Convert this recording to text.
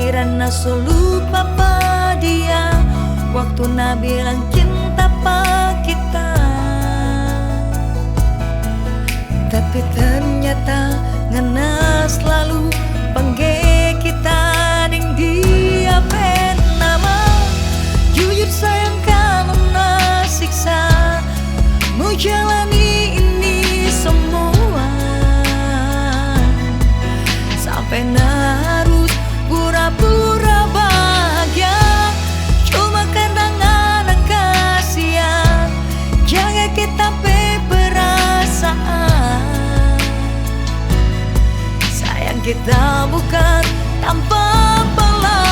Kirana so lupa pa dia waktu na bilang cinta pa kita. Tapi ternyata ngana selalu panggil kita ding dia nama. Jujur sayang kamu nasiksa mau jalani ini semua sampai harus pura-pura bahagia cuma karena anak kasihan. Jaga kita perasaan, sayang kita bukan tanpa balas.